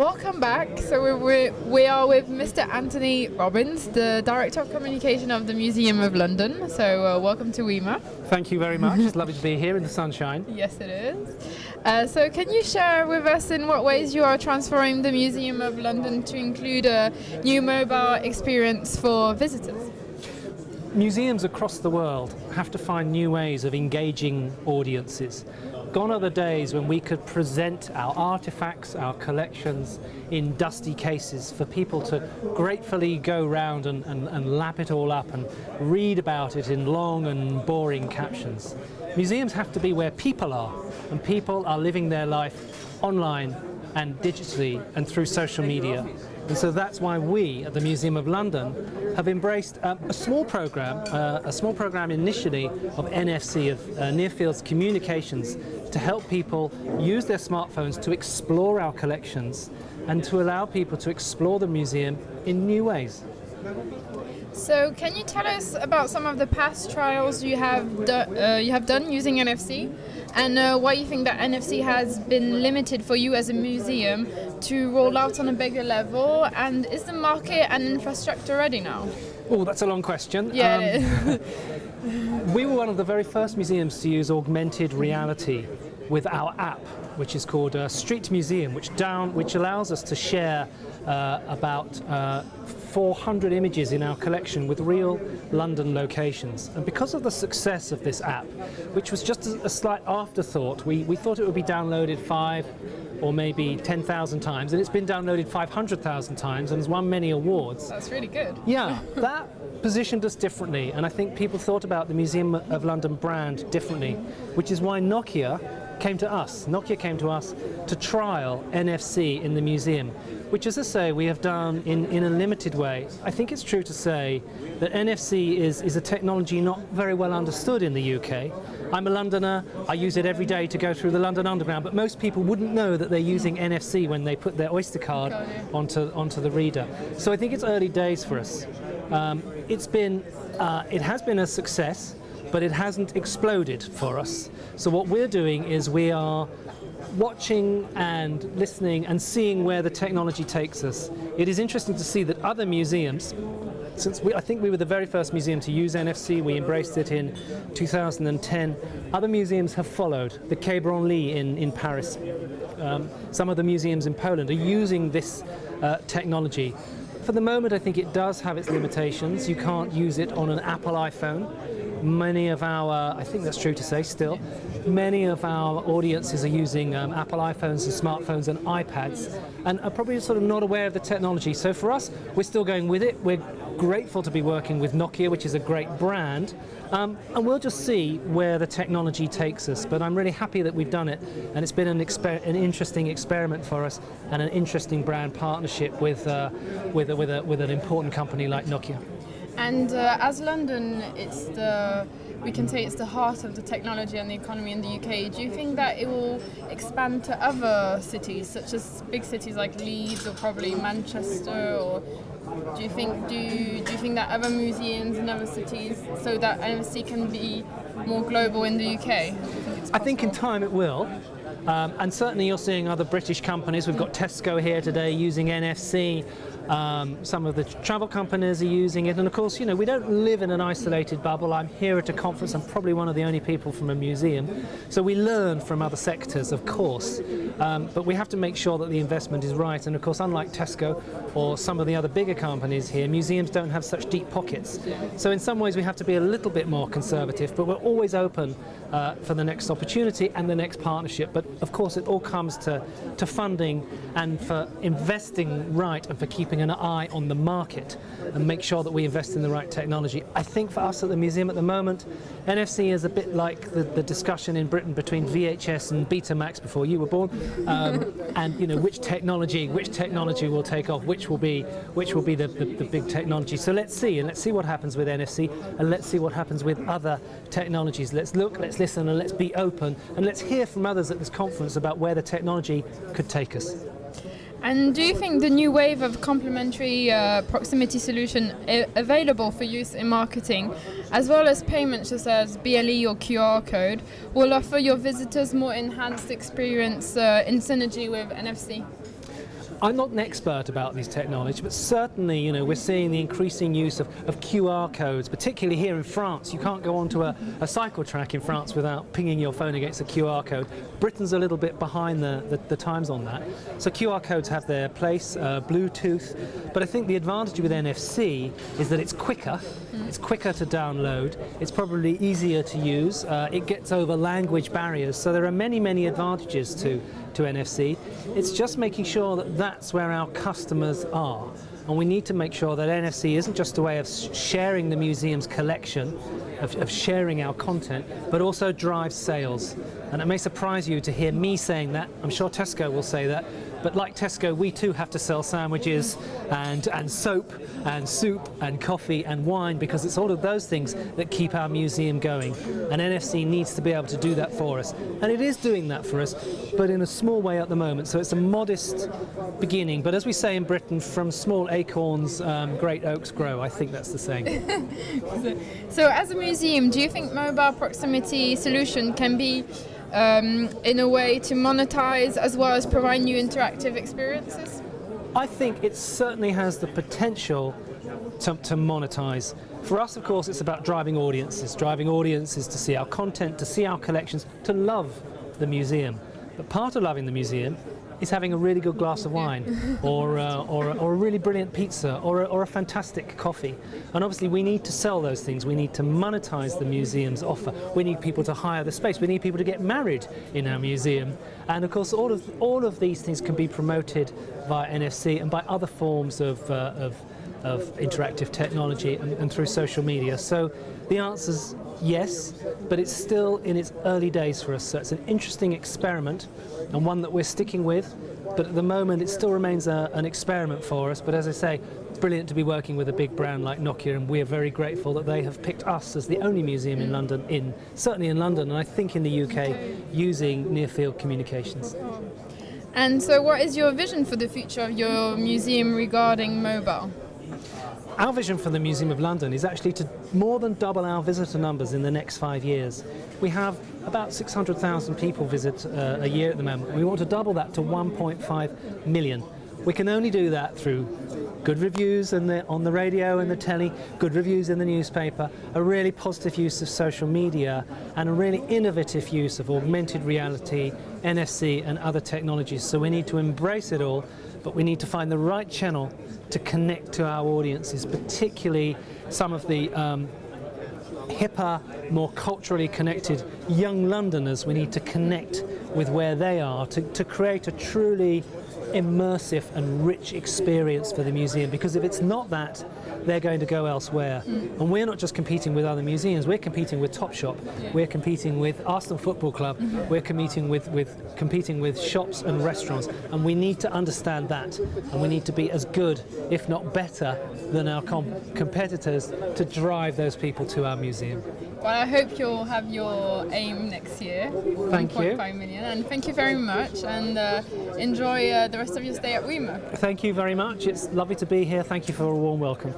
Welcome back. So we are with Mr. Anthony Robbins, the Director of Communication of the Museum of London. So welcome to WEMA. Thank you very much. It's lovely to be here in the sunshine. Yes, it is. So can you share with us in what ways you are transforming the Museum of London to include a new mobile experience for visitors? Museums across the world have to find new ways of engaging audiences. Gone are the days when we could present our artifacts, our collections in dusty cases for people to gratefully go round and lap it all up and read about it in long and boring captions. Museums have to be where people are, and people are living their life online and digitally and through social media. And so that's why we at the Museum of London have embraced a small program initially of NFC, of Near Field Communications, to help people use their smartphones to explore our collections and to allow people to explore the museum in new ways. So can you tell us about some of the past trials you have done using NFC, and why you think that NFC has been limited for you as a museum to roll out on a bigger level, and is the market and infrastructure ready now? Oh, that's a long question. Yeah, it is. We were one of the very first museums to use augmented reality with our app, which is called Street Museum, which allows us to share about 400 images in our collection with real London locations. And because of the success of this app, which was just a slight afterthought, we thought it would be downloaded 5 or maybe 10,000 times, and it's been downloaded 500,000 times and has won many awards. That's really good. Yeah, that positioned us differently, and I think people thought about the Museum of London brand differently, which is why Nokia came to us. Nokia came to us to trial NFC in the museum, which, as I say, we have done in a limited way. I think it's true to say that NFC is a technology not very well understood in the UK. I'm a Londoner, I use it every day to go through the London Underground, but most people wouldn't know that they're using NFC when they put their Oyster card onto the reader. So I think it's early days for us. It has been a success, but it hasn't exploded for us. So what we're doing is we are watching and listening and seeing where the technology takes us. It is interesting to see that other museums, I think we were the very first museum to use NFC, we embraced it in 2010, other museums have followed. The Quai Branly in Paris, some of the museums in Poland are using this technology. For the moment, I think it does have its limitations. You can't use it on an Apple iPhone. Many of our, I think that's true to say still, many of our audiences are using Apple iPhones and smartphones and iPads and are probably sort of not aware of the technology. So for us, we're still going with it. We're grateful to be working with Nokia, which is a great brand, and we'll just see where the technology takes us. But I'm really happy that we've done it, and it's been an interesting experiment for us and an interesting brand partnership with an important company like Nokia. And as London, we can say it's the heart of the technology and the economy in the UK. Do you think that it will expand to other cities, such as big cities like Leeds or probably Manchester? Or do you think that other museums in other cities, so that NFC can be more global in the UK? I think in time it will. And certainly you're seeing other British companies. We've got Tesco here today using NFC. Some of the travel companies are using it, and of course, we don't live in an isolated bubble. I'm here at a conference. I'm probably one of the only people from a museum, so we learn from other sectors, of course, but we have to make sure that the investment is right. And of course, unlike Tesco or some of the other bigger companies here, museums don't have such deep pockets, so in some ways we have to be a little bit more conservative, but we're always open for the next opportunity and the next partnership. But of course, it all comes to funding and for investing right and for keeping an eye on the market and make sure that we invest in the right technology. I think for us at the museum at the moment, NFC is a bit like the discussion in Britain between VHS and Betamax before you were born, and which technology will take off, which will be the big technology. So let's see what happens with NFC, and let's see what happens with other technologies. Let's look, let's listen, and let's be open, and let's hear from others at this conference about where the technology could take us. And do you think the new wave of complementary proximity solution available for use in marketing, as well as payments such as BLE or QR code, will offer your visitors more enhanced experience in synergy with NFC? I'm not an expert about these technologies, but certainly, you know, we're seeing the increasing use of QR codes, particularly here in France. You can't go onto a cycle track in France without pinging your phone against a QR code. Britain's a little bit behind the times on that. So QR codes have their place, Bluetooth, but I think the advantage with NFC is that it's quicker. It's quicker to download. It's probably easier to use. It gets over language barriers. So there are many, many advantages to NFC. It's just making sure that that's where our customers are. And we need to make sure that NFC isn't just a way of sharing the museum's collection, of sharing our content, but also drives sales. And it may surprise you to hear me saying that. I'm sure Tesco will say that. But like Tesco, we too have to sell sandwiches and soap and soup and coffee and wine, because it's all of those things that keep our museum going. And NFC needs to be able to do that for us. And it is doing that for us, but in a small way at the moment. So it's a modest beginning. But as we say in Britain, from small acorns, great oaks grow. I think that's the saying. So as a museum, do you think mobile proximity solution can be in a way to monetize as well as provide new interactive experiences? I think it certainly has the potential to monetize. For us, of course, it's about driving audiences to see our content, to see our collections, to love the museum. But part of loving the museum is having a really good glass of wine or a really brilliant pizza or a fantastic coffee. And obviously we need to sell those things. We need to monetize the museum's offer. We need people to hire the space. We need people to get married in our museum. And of course all of these things can be promoted via NFC and by other forms of interactive technology and through social media. So the answer's yes, but it's still in its early days for us. So it's an interesting experiment and one that we're sticking with. But at the moment, it still remains an experiment for us. But as I say, it's brilliant to be working with a big brand like Nokia, and we are very grateful that they have picked us as the only museum in London, certainly in London, and I think in the UK, using near-field communications. And so what is your vision for the future of your museum regarding mobile? Our vision for the Museum of London is actually to more than double our visitor numbers in the next 5 years. We have about 600,000 people visit a year at the moment. We want to double that to 1.5 million. We can only do that through good reviews on the radio and the telly, good reviews in the newspaper, a really positive use of social media, and a really innovative use of augmented reality, NFC and other technologies. So we need to embrace it all, but we need to find the right channel to connect to our audiences, particularly some of the hipper, more culturally connected young Londoners. We need to connect with where they are to create a truly immersive and rich experience for the museum, because if it's not that, they're going to go elsewhere. And we're not just competing with other museums, we're competing with Topshop, we're competing with Arsenal Football Club, we're competing with shops and restaurants, and we need to understand that, and we need to be as good, if not better, than our competitors to drive those people to our museum. Well, I hope you'll have your aim next year, 1.5 million, and thank you very much, and enjoy the rest of your stay at WIMA. Thank you very much. It's lovely to be here. Thank you for a warm welcome.